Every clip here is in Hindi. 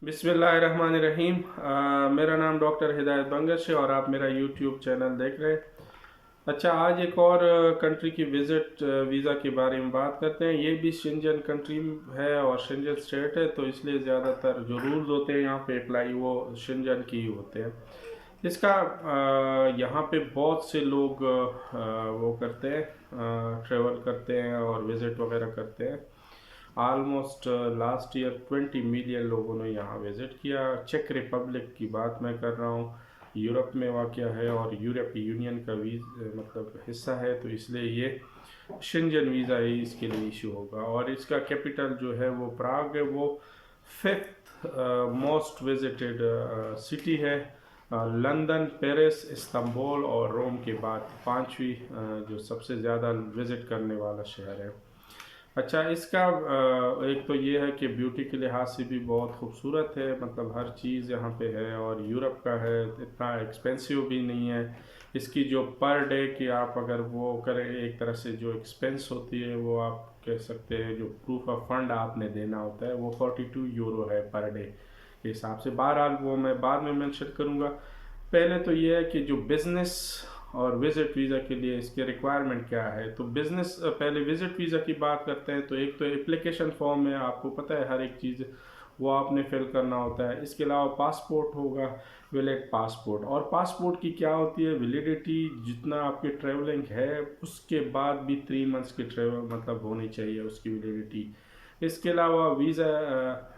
बिस्मिल्लाहिर्रहमानिर्रहीम। मेरा नाम डॉक्टर हिदायत बंगश है और आप मेरा यूट्यूब चैनल देख रहे हैं। अच्छा, आज एक और कंट्री की विज़िट वीज़ा के बारे में बात करते हैं। ये भी शेंजन कंट्री है और शेंजन स्टेट है, तो इसलिए ज़्यादातर जो रूल्स होते हैं यहाँ पे अप्लाई वो शेंजन की ही होते हैं। इसका यहाँ पे बहुत से लोग वो करते हैं, ट्रेवल करते हैं और विज़िट वगैरह करते हैं। ऑलमोस्ट लास्ट ईयर 20 मिलियन लोगों ने यहाँ विज़िट किया। चेक रिपब्लिक की बात मैं कर रहा हूँ, यूरोप में वाक़ है और यूरोपीय यूनियन का मतलब हिस्सा है, तो इसलिए ये शेंजन वीज़ा ही इसके लिए इशू होगा। और इसका कैपिटल जो है वो प्राग है। वो फिफ्थ मोस्ट विजिटेड सिटी है। लंदन, पेरिस, इस्तांबुल और रोम के बाद पांचवी जो सबसे ज़्यादा विज़िट करने वाला शहर है। अच्छा, इसका एक तो ये है कि ब्यूटी के लिहाज से भी बहुत खूबसूरत है, मतलब हर चीज़ यहाँ पे है और यूरोप का है, इतना एक्सपेंसिव भी नहीं है। इसकी जो पर डे की आप अगर वो करें, एक तरह से जो एक्सपेंस होती है वो आप कह सकते हैं, जो प्रूफ ऑफ फंड आपने देना होता है वो 42 यूरो है पर डे के हिसाब से। बहरहाल वो मैं बाद में मेंशन करूँगा। पहले तो ये है कि जो बिज़नेस और विज़िट वीज़ा के लिए इसके रिक्वायरमेंट क्या है। तो बिज़नेस पहले विज़िट वीज़ा की बात करते हैं, तो एक तो एप्लीकेशन फॉर्म है, आपको पता है हर एक चीज़ वो आपने फिल करना होता है। इसके अलावा पासपोर्ट होगा, वैलिड पासपोर्ट। और पासपोर्ट की क्या होती है वैलिडिटी, जितना आपकी ट्रैवलिंग है उसके बाद भी 3 मंथ्स की ट्रैवल मतलब होनी चाहिए उसकी वैलिडिटी। इसके अलावा वीज़ा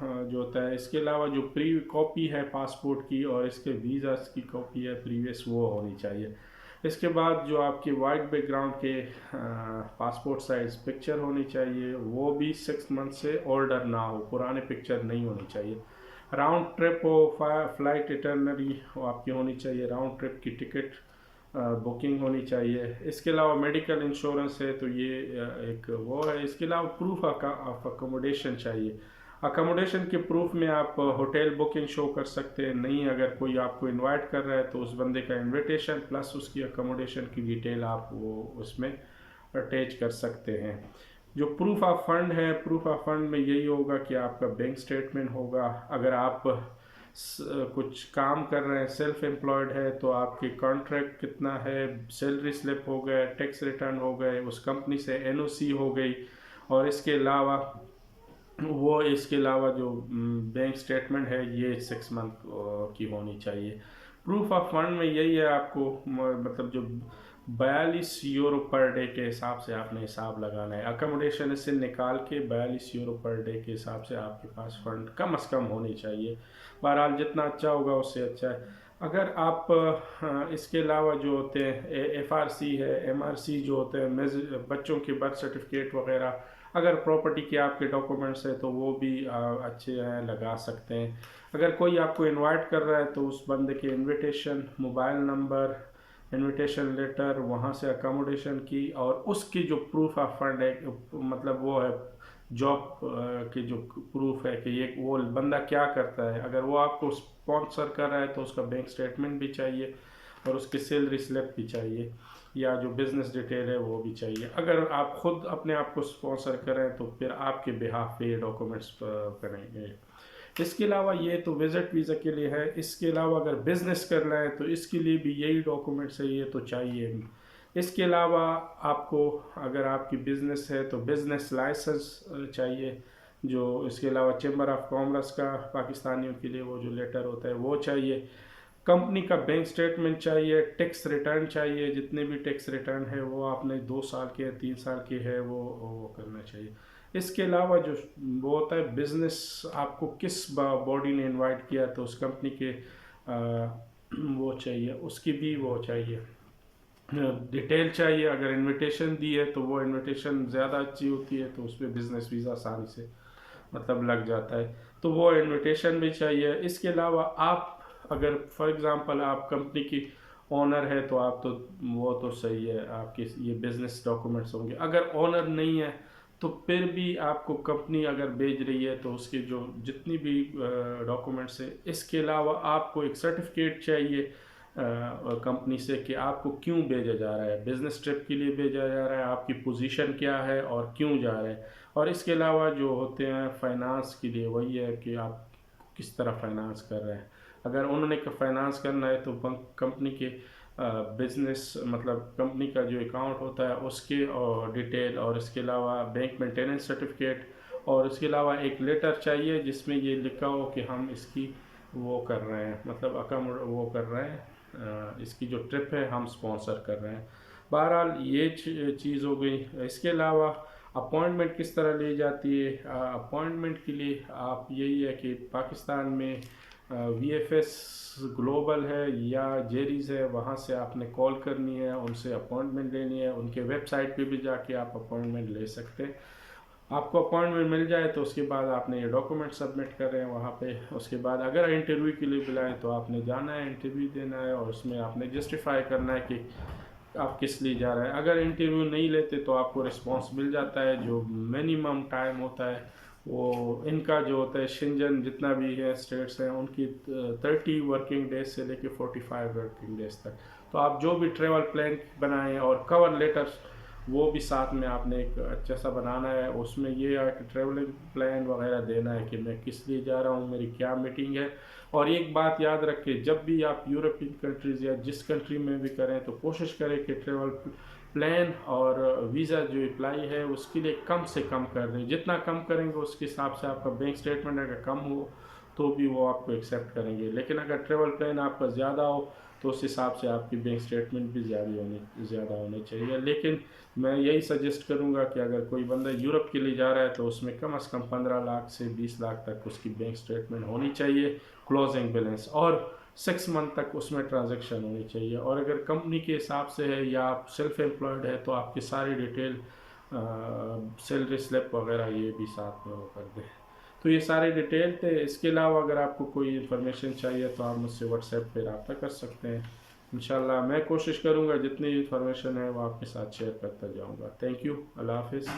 जो होता है, इसके अलावा जो प्री कॉपी है पासपोर्ट की और इसके वीज़ा की कॉपी है प्रीवियस, वो होनी चाहिए। इसके बाद जो आपकी वाइट बैकग्राउंड के पासपोर्ट साइज पिक्चर होनी चाहिए, वो भी 6 मंथ से ओल्डर ना हो, पुराने पिक्चर नहीं होनी चाहिए। राउंड ट्रिप हो, फ्लाइट इटरनरी आपकी होनी चाहिए, राउंड ट्रिप की टिकट बुकिंग होनी चाहिए। इसके अलावा मेडिकल इंश्योरेंस है, तो ये एक वो है। इसके अलावा प्रूफ ऑफ अकोमोडेशन चाहिए। अकोमोडेशन के प्रूफ में आप होटल बुकिंग शो कर सकते हैं, नहीं अगर कोई आपको इनवाइट कर रहा है तो उस बंदे का इनविटेशन प्लस उसकी अकोमोडेशन की डिटेल आप वो उसमें अटैच कर सकते हैं। जो प्रूफ ऑफ फंड है, प्रूफ ऑफ फंड में यही होगा कि आपका बैंक स्टेटमेंट होगा। अगर आप कुछ काम कर रहे हैं, सेल्फ एम्प्लॉयड है, तो आपके कॉन्ट्रैक्ट कितना है, सैलरी स्लिप हो गए, टैक्स रिटर्न हो गए, उस कंपनी से एनओसी हो गई। और इसके अलावा जो बैंक स्टेटमेंट है ये 6 मंथ की होनी चाहिए। प्रूफ ऑफ फंड में यही है, आपको मतलब जो 42 यूरो पर डे के हिसाब से आपने हिसाब लगाना है। अकोमोडेशन से निकाल के 42 यूरो पर डे के हिसाब से आपके पास फंड कम से कम होनी चाहिए। बहरहाल जितना अच्छा होगा उससे अच्छा है। अगर आप इसके अलावा जो होते हैं FRC है, MRC जो होते हैं बच्चों के बर्थ सर्टिफिकेट वगैरह, अगर प्रॉपर्टी के आपके डॉक्यूमेंट्स है तो वो भी अच्छे हैं, लगा सकते हैं। अगर कोई आपको इनवाइट कर रहा है तो उस बंदे के invitation, mobile number, invitation letter, वहाँ से अकोमोडेशन की और उसकी जो प्रूफ ऑफ फंड है, मतलब वो है जॉब की जो प्रूफ है कि ये वो बंदा क्या करता है। अगर वो आपको स्पॉन्सर कर रहा है तो उसका बैंक स्टेटमेंट भी चाहिए और उसकी सैलरी स्लिप भी चाहिए, या जो बिज़नेस डिटेल है वो भी चाहिए। अगर आप खुद अपने आप को स्पॉन्सर करें तो फिर आपके बिहाफ पे ये डॉक्यूमेंट्स करेंगे। इसके अलावा ये तो विज़िट वीज़ा के लिए है। इसके अलावा अगर बिज़नेस करना है तो इसके लिए भी यही डॉक्यूमेंट्स है, ये तो चाहिए। इसके अलावा आपको अगर आपकी बिज़नेस है तो बिज़नेस लाइसेंस चाहिए। जो इसके अलावा चेंबर ऑफ कॉमर्स का पाकिस्तानियों के लिए वो जो लेटर होता है वो चाहिए। कंपनी का बैंक स्टेटमेंट चाहिए, टैक्स रिटर्न चाहिए, जितने भी टैक्स रिटर्न है वो आपने 2 साल के 3 साल के है वो करना चाहिए। इसके अलावा जो वो होता है बिजनेस, आपको किस बॉडी ने इनवाइट किया तो उस कंपनी के वो चाहिए, उसकी भी वो चाहिए, डिटेल चाहिए। अगर इनविटेशन दी है तो वो इनविटेशन ज़्यादा अच्छी होती है तो उस पर बिज़नेस वीज़ा आसानी से मतलब लग जाता है, तो वो इनविटेशन भी चाहिए। इसके अलावा आप अगर फॉर एग्ज़ाम्पल आप कंपनी की ओनर है तो आप तो वो तो सही है, आपके ये बिज़नेस डॉक्यूमेंट्स होंगे। अगर ओनर नहीं है तो फिर भी आपको कंपनी अगर भेज रही है तो उसके जो जितनी भी डॉक्यूमेंट्स है, इसके अलावा आपको एक सर्टिफिकेट चाहिए कंपनी से कि आपको क्यों भेजा जा रहा है, बिज़नेस ट्रिप के लिए भेजा जा रहा है, आपकी पोजीशन क्या है और क्यों जा रहे हैं। और इसके अलावा जो होते हैं फाइनेंस के लिए, वही है कि आप किस तरह फाइनेंस कर रहे हैं। अगर उन्होंने फाइनेंस करना है तो कंपनी के बिजनेस मतलब कंपनी का जो अकाउंट होता है उसके और डिटेल, और इसके अलावा बैंक मेंटेनेंस सर्टिफिकेट, और इसके अलावा एक लेटर चाहिए जिसमें ये लिखा हो कि हम इसकी वो कर रहे हैं, मतलब वो कर रहे हैं, इसकी जो ट्रिप है हम स्पॉन्सर कर रहे हैं। बहरहाल ये चीज़ हो गई। इसके अलावा अपॉइंटमेंट किस तरह ली जाती है? अपॉइंटमेंट के लिए आप यही है कि पाकिस्तान में VFS ग्लोबल है या जेरीज़ है, वहाँ से आपने कॉल करनी है, उनसे अपॉइंटमेंट लेनी है। उनके वेबसाइट पे भी जाके आप अपॉइंटमेंट ले सकते हैं। आपको अपॉइंटमेंट मिल जाए तो उसके बाद आपने ये डॉक्यूमेंट सबमिट कर रहे हैं वहाँ पे। उसके बाद अगर इंटरव्यू के लिए बुलाएं तो आपने जाना है, इंटरव्यू देना है, और उसमें आपने जस्टिफाई करना है कि आप किस लिए जा रहे हैं। अगर इंटरव्यू नहीं लेते तो आपको रिस्पांस मिल जाता है। जो मिनिमम टाइम होता है वो इनका जो होता है, शेंजन जितना भी है स्टेट्स हैं उनकी 30 वर्किंग डेज से लेके 45 वर्किंग डेज तक। तो आप जो भी ट्रेवल प्लान बनाएं और कवर लेटर्स वो भी साथ में आपने एक अच्छा सा बनाना है। उसमें ये है कि ट्रेवलिंग प्लान वगैरह देना है कि मैं किस लिए जा रहा हूँ, मेरी क्या मीटिंग है। और एक बात याद रखें, जब भी आप यूरोपियन कंट्रीज़ या जिस कंट्री में भी करें तो कोशिश करें कि ट्रेवल प्लान और वीज़ा जो अप्लाई है उसके लिए कम से कम कर दें। जितना कम करेंगे उसके हिसाब से आपका बैंक स्टेटमेंट अगर कम हो तो भी वो आपको एक्सेप्ट करेंगे, लेकिन अगर ट्रेवल प्लान आपका ज़्यादा हो तो उस हिसाब से आपकी बैंक स्टेटमेंट भी ज़्यादा होनी चाहिए। लेकिन मैं यही सजेस्ट करूंगा कि अगर कोई बंदा यूरोप के लिए जा रहा है तो उसमें कम से कम 15 लाख से 20 लाख तक उसकी बैंक स्टेटमेंट होनी चाहिए, क्लोजिंग बैलेंस, और 6 मंथ तक उसमें ट्रांजैक्शन होनी चाहिए। और अगर कंपनी के हिसाब से है या आप सेल्फ एम्प्लॉयड है तो आपकी सारी डिटेल, सैलरी स्लिप वगैरह ये भी साथ में वो कर दें। तो ये सारे डिटेल थे। इसके अलावा अगर आपको कोई इन्फॉर्मेशन चाहिए तो आप मुझसे व्हाट्सएप पे रब्ता कर सकते हैं। इंशाल्लाह मैं कोशिश करूँगा जितनी इन्फॉर्मेशन है वो आपके साथ शेयर करता जाऊँगा। Thank you. अल्लाह हाफिज़।